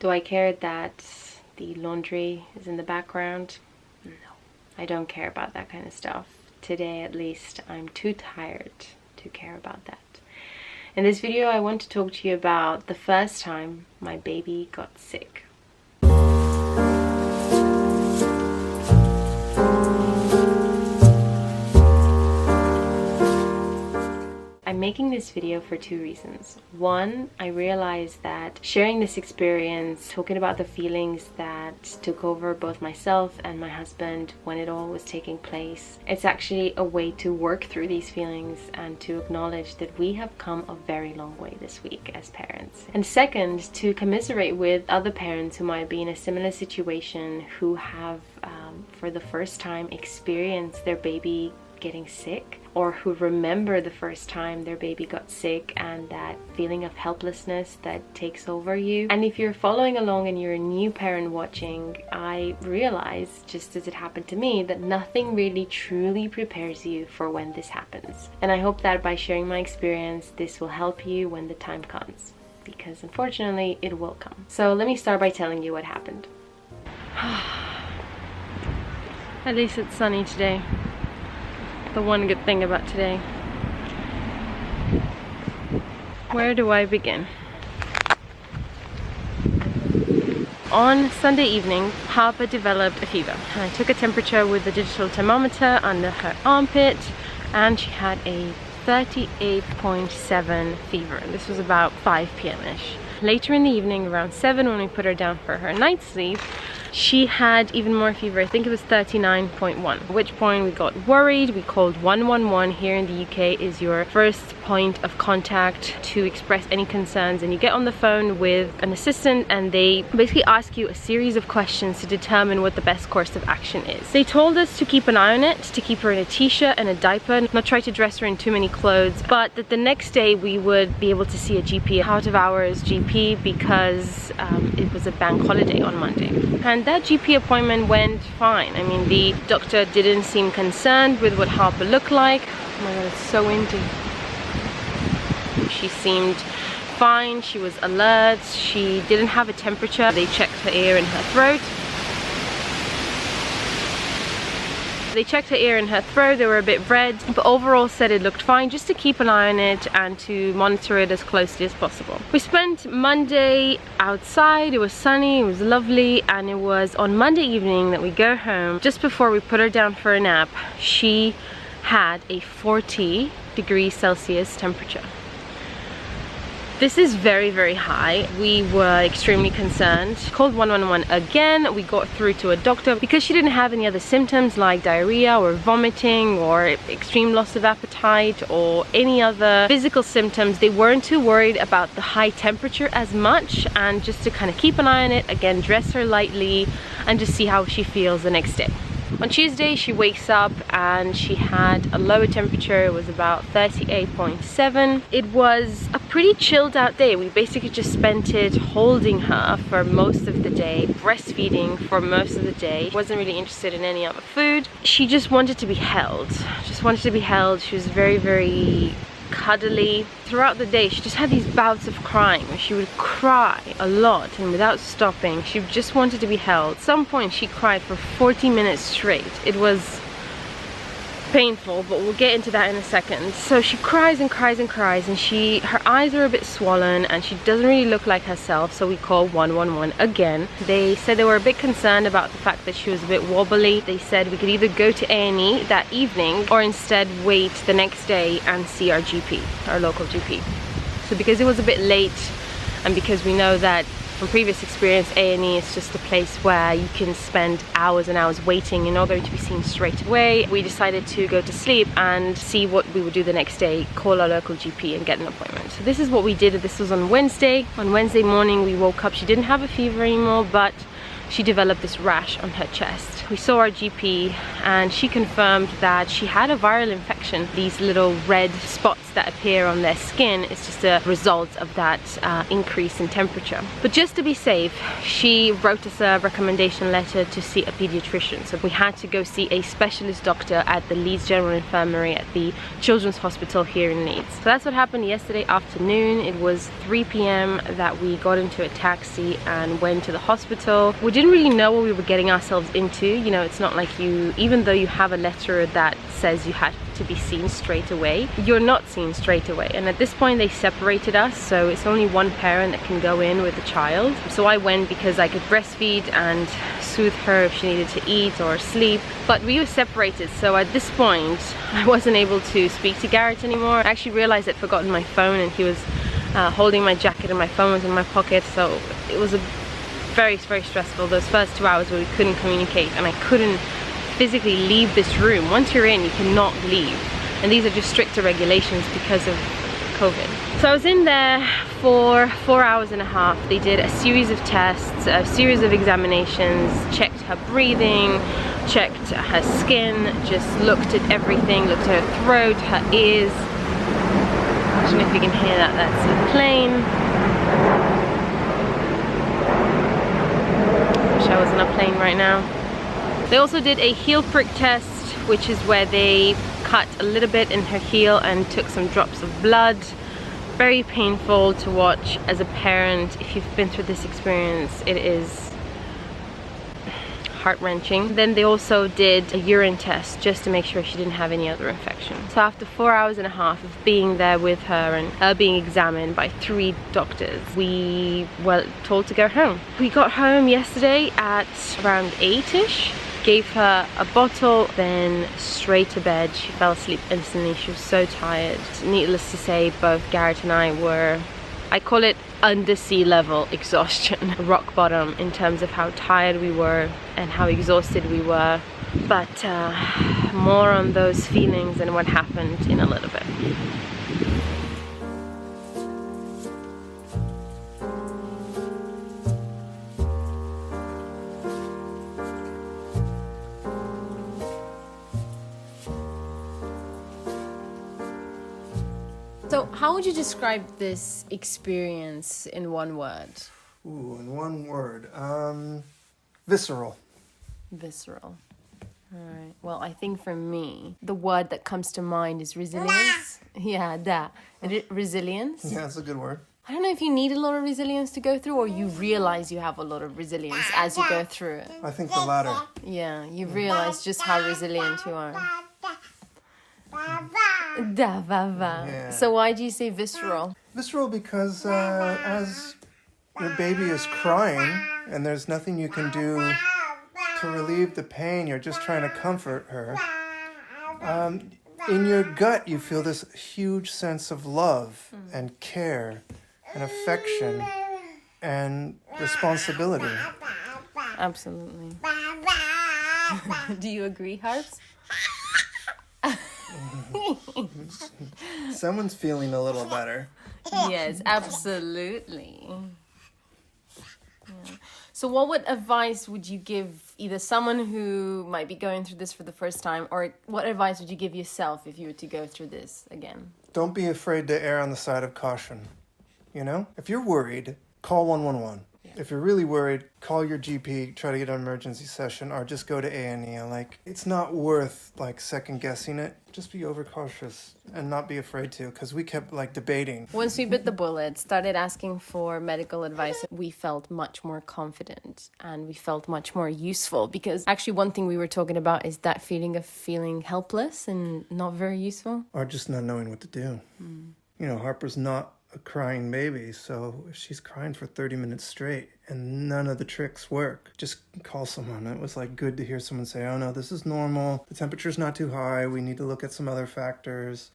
Do I care that the laundry is in the background? No, I don't care about that kind of stuff. Today, at least, I'm too tired to care about that. In this video, I want to talk to you about the first time my baby got sick. I'm making this video for two reasons. One, I realized that sharing this experience, talking about the feelings that took over both myself and my husband when it all was taking place, it's actually a way to work through these feelings and to acknowledge that we have come a very long way this week as parents. And second, to commiserate with other parents who might be in a similar situation, who have for the first time experienced their baby getting sick, or who remember the first time their baby got sick and that feeling of helplessness that takes over you. And if you're following along and you're a new parent watching, I realize, just as it happened to me, that nothing really truly prepares you for when this happens. And I hope that by sharing my experience, this will help you when the time comes, because unfortunately it will come. So let me start by telling you what happened. At least it's sunny today. The one good thing about today. Where do I begin? On Sunday evening, Harper developed a fever. I took a temperature with the digital thermometer under her armpit, and she had a 38.7 fever. This was about 5 p.m.-ish. Later in the evening, around 7, when we put her down for her night sleep, she had even more fever. I think it was 39.1, at which point we got worried. We called 111. Here in the UK is your first point of contact to express any concerns, and you get on the phone with an assistant and they basically ask you a series of questions to determine what the best course of action is. They told us to keep an eye on it, to keep her in a t-shirt and a diaper, not try to dress her in too many clothes, but that the next day we would be able to see a GP, out of hours GP, because it was a bank holiday on Monday. And that GP appointment went fine. I mean, the doctor didn't seem concerned with what Harper looked like. Oh my god, it's so windy. She seemed fine, she was alert, she didn't have a temperature. They checked her ear and her throat. They were a bit red, but overall said it looked fine, just to keep an eye on it and to monitor it as closely as possible. We spent Monday outside, it was sunny, it was lovely, and it was on Monday evening that we go home. Just before we put her down for a nap, she had a 40 degrees Celsius temperature. This is very, very high. We were extremely concerned. Called 111 again. We got through to a doctor because she didn't have any other symptoms like diarrhea or vomiting or extreme loss of appetite or any other physical symptoms. They weren't too worried about the high temperature as much, and just to kind of keep an eye on it, again, dress her lightly and just see how she feels the next day. On Tuesday, she wakes up and she had a lower temperature. It was about 38.7. It was a pretty chilled out day. We basically just spent it holding her for most of the day, breastfeeding for most of the day. Wasn't really interested in any other food. She just wanted to be held. She was very, very cuddly. Throughout the day, she just had these bouts of crying where she would cry a lot and without stopping. She just wanted to be held. At some point she cried for 40 minutes straight. It was painful, but we'll get into that in a second. So she cries and cries and cries, and her eyes are a bit swollen and she doesn't really look like herself, so we called 111 again. They said they were a bit concerned about the fact that she was a bit wobbly. They said we could either go to A&E that evening or instead wait the next day and see our GP, our local GP. So because it was a bit late, and because we know that from previous experience, A&E is just a place where you can spend hours and hours waiting. You're not going to be seen straight away. We decided to go to sleep and see what we would do the next day, call our local GP and get an appointment. So this is what we did. This was on Wednesday. On Wednesday morning we woke up. She didn't have a fever anymore, but she developed this rash on her chest. We saw our GP and she confirmed that she had a viral infection. These little red spots that appear on their skin is just a result of that increase in temperature. But just to be safe, she wrote us a recommendation letter to see a pediatrician. So we had to go see a specialist doctor at the Leeds General Infirmary at the Children's Hospital here in Leeds. So that's what happened yesterday afternoon. It was 3 p.m. that we got into a taxi and went to the hospital. We didn't really know what we were getting ourselves into. You know, it's not like you, even though you have a letter that says you have to be seen straight away, you're not seen straight away. And at this point they separated us, so it's only one parent that can go in with a child. So I went because I could breastfeed and soothe her if she needed to eat or sleep, but we were separated. So at this point I wasn't able to speak to Garrett anymore. I actually realized I'd forgotten my phone, and he was holding my jacket and my phone was in my pocket. So it was a very stressful, those first 2 hours where we couldn't communicate, and I couldn't physically leave this room. Once you're in, you cannot leave, and these are just stricter regulations because of COVID. So I was in there for 4 hours and a half. They did a series of tests, a series of examinations, checked her breathing, checked her skin, just looked at everything, looked at her throat, her ears. I don't know if you can hear that, that's a plane. Wish I was on a plane right now. They also did a heel prick test, which is where they cut a little bit in her heel and took some drops of blood. Very painful to watch as a parent. If you've been through this experience, it is heart-wrenching. Then they also did a urine test just to make sure she didn't have any other infection. So after 4 hours and a half of being there with her and her being examined by 3 doctors, we were told to go home. We got home yesterday at around 8ish. Gave her a bottle, then straight to bed. She fell asleep instantly. She was so tired. Needless to say, both Garrett and I were, I call it under sea level exhaustion, rock bottom in terms of how tired we were and how exhausted we were. But more on those feelings and what happened in a little bit. So how would you describe this experience in one word? Ooh, in one word. Visceral. Visceral. Alright. Well, I think for me, the word that comes to mind is resilience. Yeah, that. Resilience. Yeah, that's a good word. I don't know if you need a lot of resilience to go through, or you realize you have a lot of resilience as you go through it. I think the latter. Yeah, you realize just how resilient you are. Yeah. So why do you say visceral? Visceral because as your baby is crying and there's nothing you can do to relieve the pain, you're just trying to comfort her. In your gut, you feel this huge sense of love and care and affection and responsibility. Absolutely. Do you agree, Harps? Someone's feeling a little better. Yes, absolutely. Yeah. So what advice would you give either someone who might be going through this for the first time, or what advice would you give yourself if you were to go through this again? Don't be afraid to err on the side of caution. You know? If you're worried, call 111. If you're really worried, call your GP, try to get an emergency session, or just go to A&E. Like, it's not worth, like, second-guessing it. Just be overcautious and not be afraid to, because we kept, like, debating. Once we bit the bullet, started asking for medical advice, we felt much more confident and we felt much more useful, because actually one thing we were talking about is that feeling of feeling helpless and not very useful. Or just not knowing what to do. You know, Harper's not a crying baby, so if she's crying for 30 minutes straight and none of the tricks work, just call someone. It was like good to hear someone say, oh no, this is normal, the temperature's not too high, we need to look at some other factors.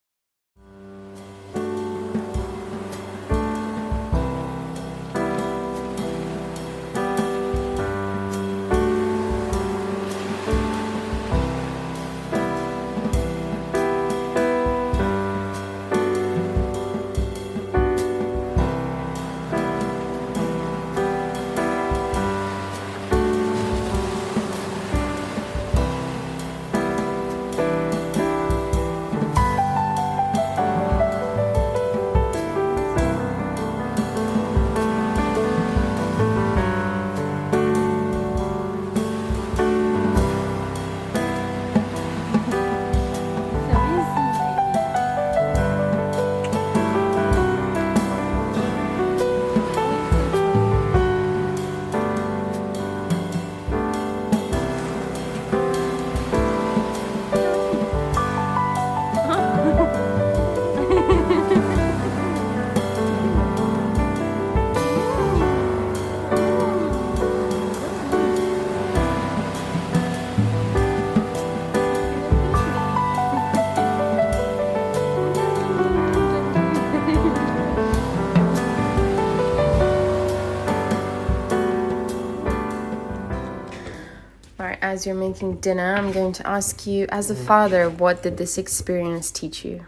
as you're making dinner, I'm going to ask you, as a father, what did this experience teach you?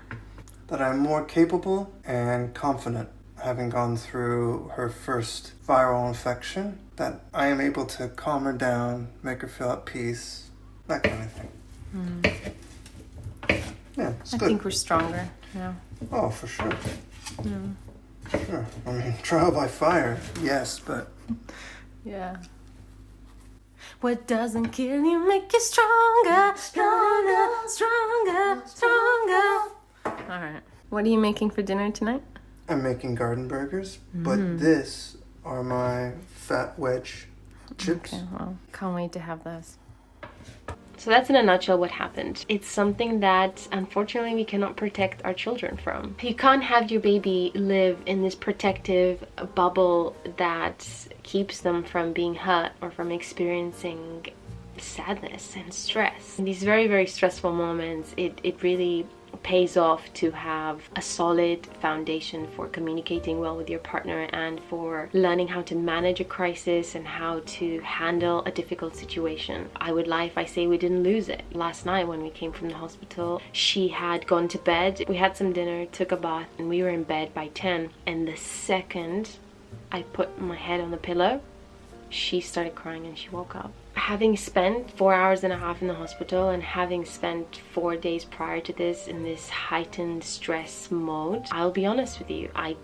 That I'm more capable and confident, having gone through her first viral infection, that I am able to calm her down, make her feel at peace, that kind of thing. Yeah, it's good. I think we're stronger now. Oh, for sure. Sure. I mean, trial by fire, yes, but... Yeah. What doesn't kill you make you stronger, stronger, stronger, stronger. All right. What are you making for dinner tonight? I'm making garden burgers, but this are my fat wedge chips. Okay, well, can't wait to have those. So that's in a nutshell what happened. It's something that unfortunately we cannot protect our children from. You can't have your baby live in this protective bubble that keeps them from being hurt or from experiencing sadness and stress. In these very, very stressful moments, it really pays off to have a solid foundation for communicating well with your partner and for learning how to manage a crisis and how to handle a difficult situation. I would lie if I say we didn't lose it. Last night when we came from the hospital, she had gone to bed. We had some dinner, took a bath, and we were in bed by 10. And the second I put my head on the pillow, she started crying and she woke up. Having spent 4.5 hours in the hospital and having spent 4 days prior to this in this heightened stress mode, I'll be honest with you, I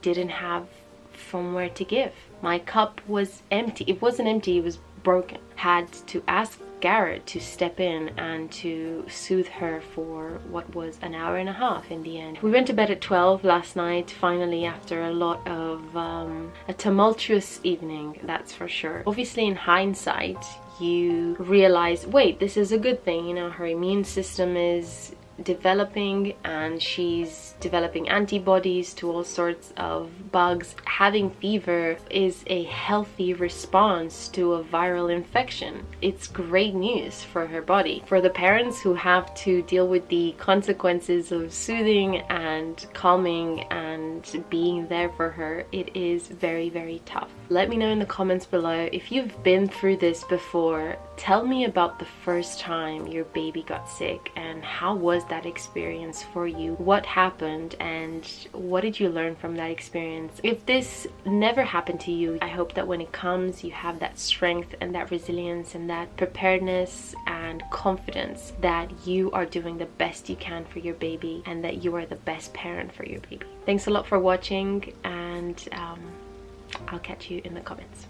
didn't have from where to give. My cup was empty. It wasn't empty, it was broken. Had to ask Garrett to step in and to soothe her for what was 1.5 hours in the end. We went to bed at 12 last night, finally, after a lot of a tumultuous evening, that's for sure. Obviously, in hindsight, you realize, wait, this is a good thing, you know, her immune system is developing and she's developing antibodies to all sorts of bugs. Having fever is a healthy response to a viral infection. It's great news for her body. For the parents who have to deal with the consequences of soothing and calming and being there for her, it is very, very tough. Let me know in the comments below if you've been through this before. Tell me about the first time your baby got sick and how was that experience for you? What happened and what did you learn from that experience? If this never happened to you, I hope that when it comes, you have that strength and that resilience and that preparedness and confidence that you are doing the best you can for your baby and that you are the best parent for your baby. Thanks a lot for watching, and I'll catch you in the comments.